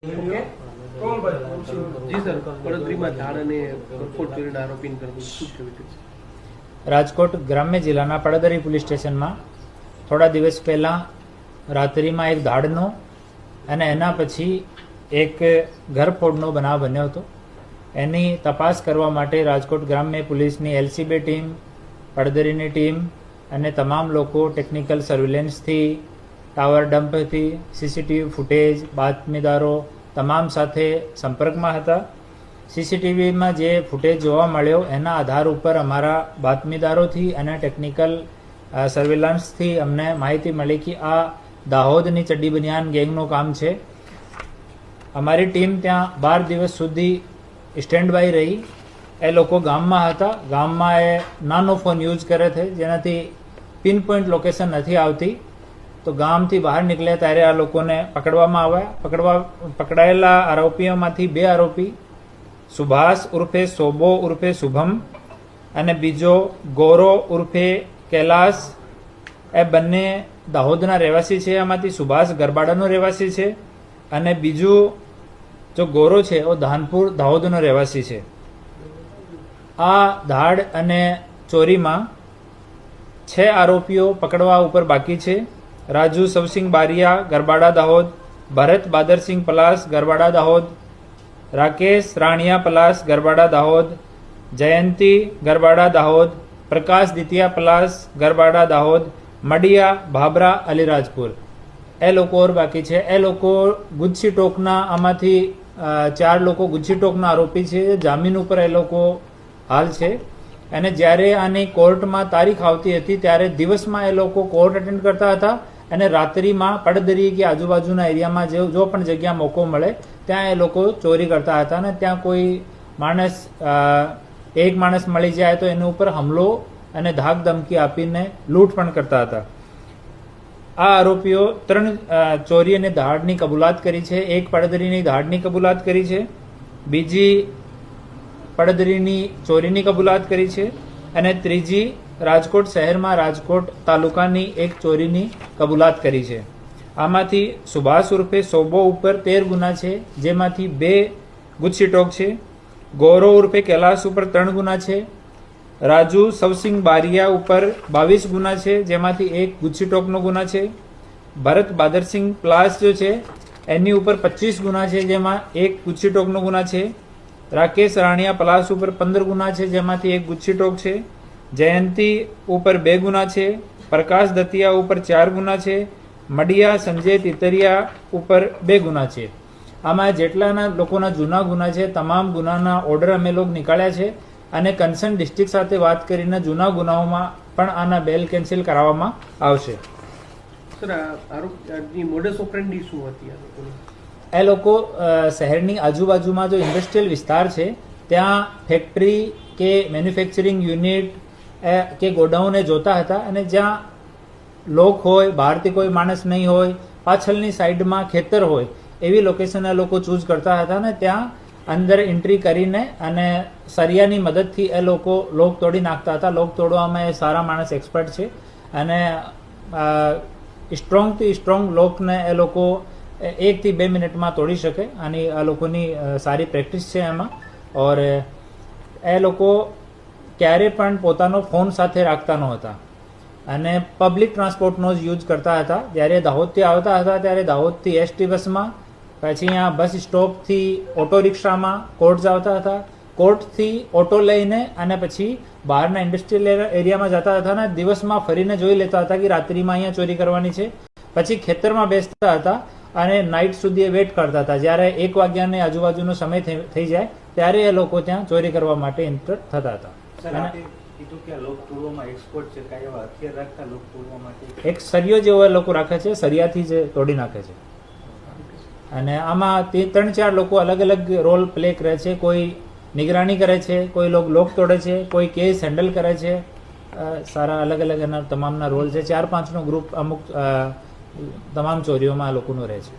જી sir, પડદરીમાં ધાડ અને ગરફોડ ચોરીના આરોપીની ધરપકડ શું થયું? રાજકોટ ગ્રામ્ય જિલ્લાના પડદરી પોલીસ સ્ટેશનમાં થોડા દિવસ પહેલાં રાત્રિમાં એક ધાડનો અને એના પછી એક ઘરફોડનો બનાવ બન્યો હતો. એની તપાસ કરવા માટે રાજકોટ ગ્રામ્ય પોલીસની એલસીબી ટીમ, પડદરીની ટીમ અને તમામ લોકો ટેકનિકલ સર્વેલન્સથી, ટાવર ડમ્પથી, સીસીટીવી ફૂટેજ, બાતમીદારો તમામ સાથે સંપર્કમાં હતા. સીસીટીવીમાં જે ફૂટેજ જોવા મળ્યો એના આધાર ઉપર અમારા બાતમીદારોથી અને ટેકનિકલ સર્વેલન્સથી અમને માહિતી મળી કે આ દાહોદની ચડ્ડી બનિયાન ગેંગનું કામ છે. અમારી ટીમ ત્યાં 12 દિવસ સુધી સ્ટેન્ડ બાય રહી. એ લોકો ગામમાં હતા. ગામમાં એ નાનો ફોન યુઝ કરે છે જેનાથી પિન પોઈન્ટ લોકેશન નથી આવતી. તો ગામથી બહાર નીકળ્યા ત્યારે આ લોકોને પકડવામાં આવ્યા. પકડાયેલા આરોપીઓમાંથી 2 આરોપી સુભાષ ઉર્ફે સોબો ઉર્ફે શુભમ અને બીજો ગૌરવ ઉર્ફે કૈલાસ, એ બંને દાહોદના રહેવાસી છે. એમાંથી સુભાષ ગરબાડાનો રહેવાસી છે અને બીજું જો ગૌરવ છે એ ધાનપુર દાહોદનો રહેવાસી છે. આ ધાડ અને ચોરીમાં 6 આરોપીઓ પકડવા ઉપર બાકી છે. રાજુ સવસિંગ બારિયા, ગરબાડા દાહોદ; ભરત બાદરસિંહ પલાસ, ગરબાડા દાહોદ; રાકેશ રાણિયા પલાસ, ગરબાડા દાહોદ; જયંતી ગરબાડા દાહોદ; પ્રકાશ દિતિયા પલાસ, ગરબાડા દાહોદ; મડિયા ભાબરા અલીરાજપુર. એ લોકો ઓર બાકી છે. એ લોકો ગુજસી ટોકના, આમાંથી 4 લોકો ગુજસી ટોકના આરોપી છે. જામીન ઉપર એ લોકો હાલ છે. અને જ્યારે આની કોર્ટમાં તારીખ આવતી હતી ત્યારે દિવસમાં એ લોકો કોર્ટ અટેન્ડ કરતા હતા અને રાત્રિમાં પડદરી કે આજુબાજુના એરિયામાં જો પણ જગ્યા મોકો મળે ત્યાં એ લોકો ચોરી કરતા હતા. અને ત્યાં કોઈ માણસ, એક માણસ મળી જાય તો એની ઉપર હુમલો અને ધાક ધમકી આપીને લૂંટ પણ કરતા હતા. આ આરોપીઓ 3 ચોરી અને ધાડની કબૂલાત કરી છે. એક પડદરીની ધાડની કબૂલાત કરી છે, બીજી પડદરીની ચોરીની કબૂલાત કરી છે અને ત્રીજી રાજકોટ શહેરમાં રાજકોટ તાલુકાની એક ચોરીની કબૂલાત કરી છે. આમાંથી સુભાષ ઉર્ફે સોબો ઉપર 13 ગુના છે, જેમાંથી 2 ગુજસી ટોક છે. ગૌરવ ઉર્ફે કૈલાસ ઉપર 3 ગુના છે. રાજુ સવસિંગ બારિયા ઉપર 22 ગુના છે, જેમાંથી 1 ગુજસી ટોકનો ગુના છે. ભરત બાદરસિંહ પ્લાસ જો છે એની ઉપર 25 ગુના છે, જેમાં 1 ગુજસી ટોકનો ગુના છે. રાકેશ રાણિયા પલાસ ઉપર 15 ગુના છે, જેમાંથી 1 ગુજસી ટોક છે. જયંતી ઉપર 2 ગુના છે. પ્રકાશ દતિયા ઉપર 4 ગુના છે. મડિયા સંજય તિતરિયા ઉપર 2 ગુના છે. આમાં જેટલાના લોકોના જૂના ગુના છે તમામ ગુનાના ઓર્ડર અમે લોકો નીકાળ્યા છે અને કન્સર્ન ડિસ્ટ્રિક્ટ સાથે વાત કરીને જૂના ગુનાઓમાં પણ આના બેલ કેન્સલ કરાવવામાં આવશે. સર, આરોપની મોડસ ઓપરેન્ડી શું હતી આ લોકોની? એ લોકો શહેરની આજુબાજુમાં જો ઇન્ડસ્ટ્રીયલ વિસ્તાર છે ત્યાં ફેક્ટરી કે મેન્યુફેક્ચરિંગ યુનિટ કે ગોડાઉને જોતા હતા અને જ્યાં લોક હોય, બહારથી કોઈ માણસ નહીં હોય, પાછળની સાઈડમાં ખેતર હોય એવી લોકેશન એ લોકો ચૂઝ કરતા હતા અને ત્યાં અંદર એન્ટ્રી કરીને અને સરિયાની મદદથી એ લોકો લોક તોડી નાખતા હતા. લોક તોડવામાં એ સારા માણસ એક્સપર્ટ છે અને સ્ટ્રોંગથી સ્ટ્રોંગ લોકને એ લોકો 1 થી 2 મિનિટમાં તોડી શકે. આની આ લોકોની સારી પ્રેક્ટિસ છે એમાં. ઓર એ લોકો ક્યારે પણ પોતાનો ફોન સાથે રાખતા નહોતા અને પબ્લિક ટ્રાન્સપોર્ટનો જ યુઝ કરતા હતા. જ્યારે દાહોદથી આવતા હતા ત્યારે દાહોદથી એસટી બસમાં, પછી અહીંયા બસ સ્ટોપથી ઓટો રિક્ષામાં કોર્ટ આવતા હતા. કોર્ટથી ઓટો લઈને અને પછી બહારના ઇન્ડસ્ટ્રીયલ એરિયામાં જતા હતા અને દિવસમાં ફરીને જોઈ લેતા હતા કે રાત્રિમાં અહીંયા ચોરી કરવાની છે. પછી ખેતરમાં બેસતા હતા અને નાઇટ સુધી વેટ કરતા હતા. જ્યારે 1 વાગ્યાની આજુબાજુનો સમય થઈ જાય ત્યારે એ લોકો ત્યાં ચોરી કરવા માટે એન્ટર થતા હતા. એક સરિયો જેવો એ લોકો રાખે છે, સરિયાથી જ તોડી નાખે છે. અને આમાં 3-4 લોકો અલગ અલગ રોલ પ્લે કરે છે. કોઈ નિગરાની કરે છે, કોઈ લોક તોડે છે, કોઈ કેસ હેન્ડલ કરે છે. સારા અલગ અલગ એના તમામના રોલ છે. 4-5નો ગ્રુપ અમુક તમામ ચોરીઓમાં આ લોકોનો રહે છે.